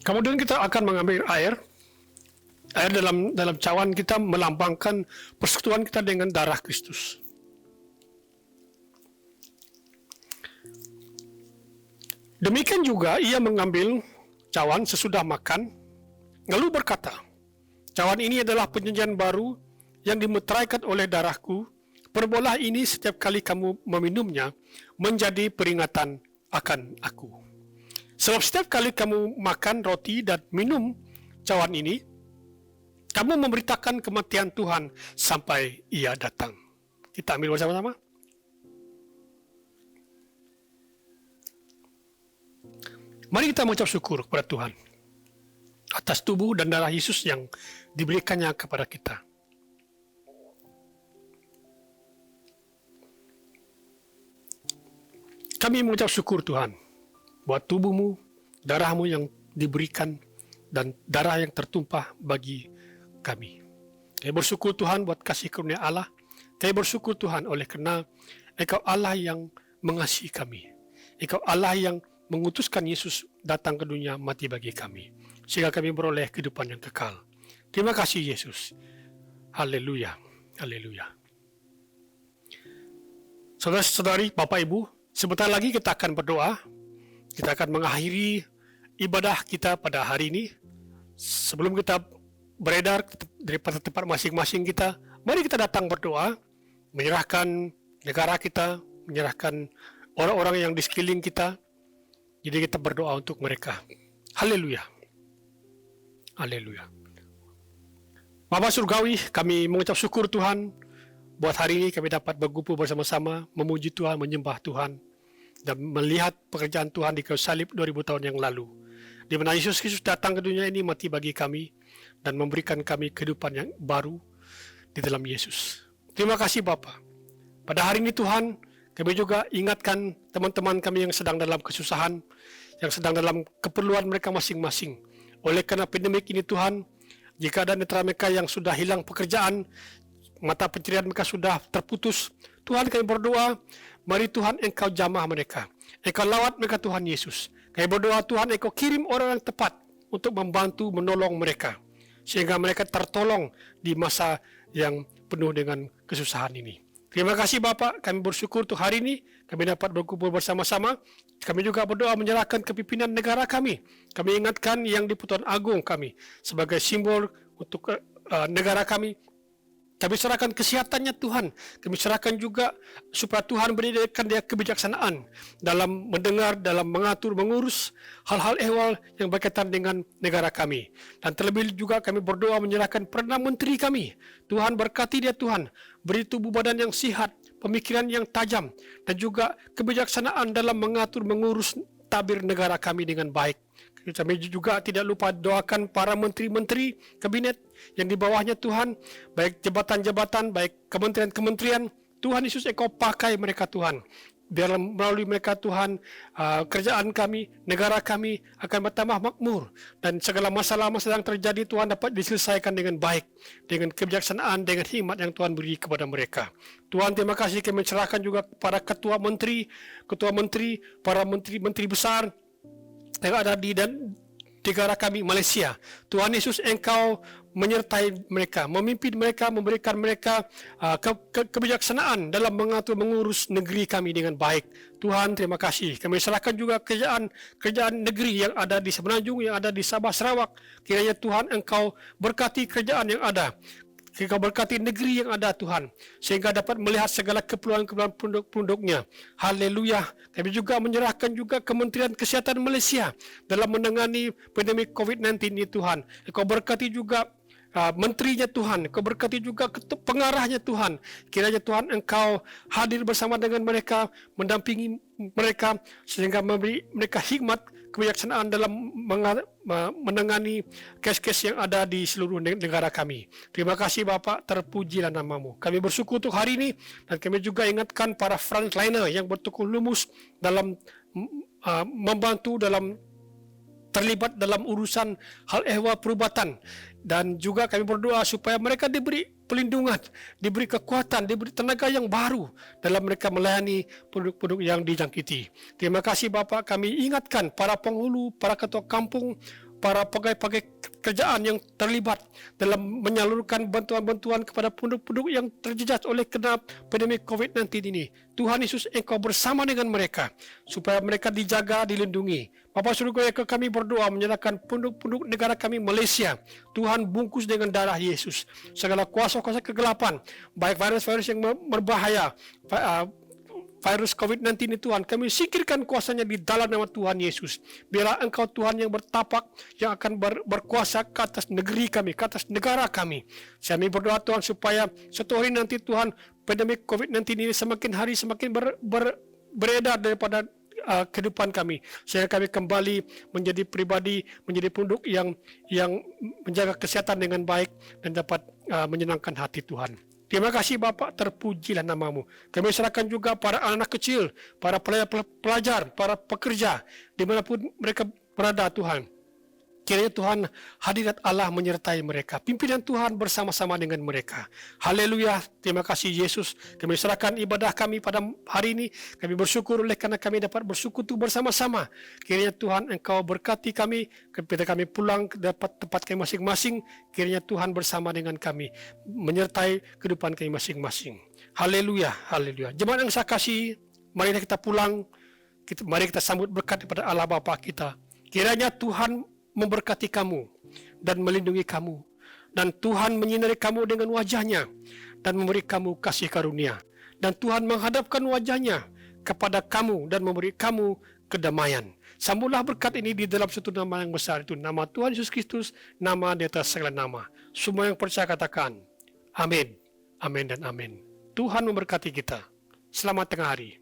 Kemudian kita akan mengambil air. Air dalam cawan kita melambangkan persekutuan kita dengan darah Kristus. Demikian juga ia mengambil cawan sesudah makan, lalu berkata, cawan ini adalah perjanjian baru yang dimeteraikan oleh darahku. Perbuatlah ini setiap kali kamu meminumnya menjadi peringatan akan aku. Sebab setiap kali kamu makan roti dan minum cawan ini, kamu memberitakan kematian Tuhan sampai ia datang. Kita ambil bersama-sama. Mari kita mengucap syukur kepada Tuhan atas tubuh dan darah Yesus yang diberikannya kepada kita. Kami mengucap syukur Tuhan buat tubuhmu, darahmu yang diberikan dan darah yang tertumpah bagi kami. Kami bersyukur Tuhan buat kasih karunia Allah. Kami bersyukur Tuhan oleh kerana Engkau Allah yang mengasihi kami. Engkau Allah yang mengutuskan Yesus datang ke dunia mati bagi kami, sehingga kami beroleh kehidupan yang kekal. Terima kasih Yesus. Haleluya. Haleluya. Saudara-saudari, Bapak Ibu, sebentar lagi kita akan berdoa. Kita akan mengakhiri ibadah kita pada hari ini. Sebelum kita beredar daripada tempat masing-masing kita, mari kita datang berdoa, menyerahkan negara kita, menyerahkan orang-orang yang di sekeliling kita. Jadi kita berdoa untuk mereka. Haleluya. Haleluya. Bapa Surgawi, kami mengucap syukur Tuhan, buat hari ini kami dapat berkumpul bersama-sama, memuji Tuhan, menyembah Tuhan, dan melihat pekerjaan Tuhan di kayu salib 2000 tahun yang lalu, di mana Yesus Kristus datang ke dunia ini mati bagi kami, dan memberikan kami kehidupan yang baru di dalam Yesus. Terima kasih Bapa. Pada hari ini Tuhan, kami juga ingatkan teman-teman kami yang sedang dalam kesusahan, yang sedang dalam keperluan mereka masing-masing. Oleh karena pandemik ini Tuhan, jika ada netara mereka yang sudah hilang pekerjaan, mata pencarian mereka sudah terputus, Tuhan kami berdoa, mari Tuhan Engkau jamah mereka. Engkau lawat mereka Tuhan Yesus. Kami berdoa Tuhan Engkau kirim orang yang tepat untuk membantu menolong mereka, sehingga mereka tertolong di masa yang penuh dengan kesusahan ini. Terima kasih Bapak, kami bersyukur untuk hari ini kami dapat berkumpul bersama-sama. Kami juga berdoa menyerahkan kepimpinan negara kami. Kami ingatkan yang di Pertuan Agung kami sebagai simbol untuk negara kami. Kami serahkan kesehatannya Tuhan. Kami serahkan juga supaya Tuhan berikan dia kebijaksanaan dalam mendengar, dalam mengatur, mengurus hal-hal ehwal yang berkaitan dengan negara kami. Dan terlebih juga kami berdoa menyerahkan Perdana Menteri kami. Tuhan berkati dia Tuhan. Beri tubuh badan yang sihat, pemikiran yang tajam, dan juga kebijaksanaan dalam mengatur, mengurus tabir negara kami dengan baik. Kami juga tidak lupa doakan para menteri-menteri kabinet yang di bawahnya Tuhan, baik jabatan-jabatan, baik kementerian-kementerian. Tuhan Yesus, Engkau pakai mereka Tuhan. Dalam melalui mereka Tuhan, kerajaan kami, negara kami akan bertambah makmur, dan segala masalah-masalah yang terjadi Tuhan dapat diselesaikan dengan baik, dengan kebijaksanaan, dengan hikmat yang Tuhan beri kepada mereka. Tuhan, terima kasih kami serahkan juga para ketua menteri, para menteri-menteri besar yang ada di negara kami Malaysia. Tuhan Yesus, Engkau menyertai mereka, memimpin mereka, memberikan mereka kebijaksanaan dalam mengatur, mengurus negeri kami dengan baik. Tuhan, terima kasih. Kami serahkan juga kerajaan negeri yang ada di Semenanjung, yang ada di Sabah, Sarawak. Kiranya Tuhan, Engkau berkati kerajaan yang ada. Engkau berkati negeri yang ada Tuhan, sehingga dapat melihat segala keperluan-keperluan penduduk-penduduknya. Haleluya. Kami juga menyerahkan juga Kementerian Kesihatan Malaysia dalam menangani pandemik COVID-19 ini Tuhan. Engkau berkati juga menterinya Tuhan, Engkau berkati juga pengarahnya Tuhan. Kiranya Tuhan, Engkau hadir bersama dengan mereka, mendampingi mereka, sehingga memberi mereka hikmat, kebijaksanaan dalam menangani kes-kes yang ada di seluruh negara kami. Terima kasih Bapa, terpujilah namamu. Kami bersyukur untuk hari ini, dan kami juga ingatkan para frontliner yang bertukar lumus dalam membantu, dalam terlibat dalam urusan hal ehwal perubatan, dan juga kami berdoa supaya mereka diberi pelindungan, diberi kekuatan, diberi tenaga yang baru dalam mereka melayani penduduk-penduduk yang dijangkiti. Terima kasih Bapa. Kami ingatkan para penghulu, para ketua kampung, para pegawai-pegawai kerjaan yang terlibat dalam menyalurkan bantuan-bantuan kepada penduduk-penduduk yang terjejas oleh kena pandemik COVID-19 ini. Tuhan Yesus, Engkau bersama dengan mereka supaya mereka dijaga, dilindungi. Bapa Surga, kami berdoa menyerahkan penduduk-penduduk negara kami Malaysia. Tuhan, bungkus dengan darah Yesus segala kuasa-kuasa kegelapan, baik virus-virus yang berbahaya, virus COVID-19 ini Tuhan, kami singkirkan kuasanya di dalam nama Tuhan Yesus. Biarlah Engkau Tuhan yang bertapak, yang akan berkuasa ke atas negeri kami, ke atas negara kami. Kami berdoa Tuhan supaya suatu hari nanti Tuhan, pandemik COVID-19 ini semakin hari semakin beredar daripada kehidupan kami, sehingga kami kembali menjadi pribadi, menjadi penduduk yang menjaga kesehatan dengan baik dan dapat menyenangkan hati Tuhan. Terima kasih Bapa, terpujilah namamu. Kami serahkan juga para anak kecil, para pelajar, para pekerja, dimanapun mereka berada Tuhan. Kiranya Tuhan, hadirat Allah menyertai mereka. Pimpinan Tuhan bersama-sama dengan mereka. Haleluya. Terima kasih Yesus. Kami serahkan ibadah kami pada hari ini. Kami bersyukur oleh karena kami dapat bersekutu bersama-sama. Kiranya Tuhan, Engkau berkati kami. Ketika kami pulang ke tempat kami masing-masing, kiranya Tuhan bersama dengan kami, menyertai kehidupan kami masing-masing. Haleluya. Haleluya. Jemaat yang saya kasih, mari kita pulang. Mari kita sambut berkat daripada Allah Bapa kita. Kiranya Tuhan memberkati kamu dan melindungi kamu, dan Tuhan menyinari kamu dengan wajahnya dan memberi kamu kasih karunia, dan Tuhan menghadapkan wajahnya kepada kamu dan memberi kamu kedamaian. Sambutlah berkat ini di dalam satu nama yang besar, itu nama Tuhan Yesus Kristus, nama di atas segala nama. Semua yang percaya katakan amin, amin dan amin. Tuhan memberkati kita. Selamat tengah hari.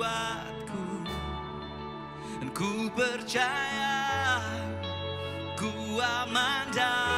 kuatku, dan ku percaya ku aman dan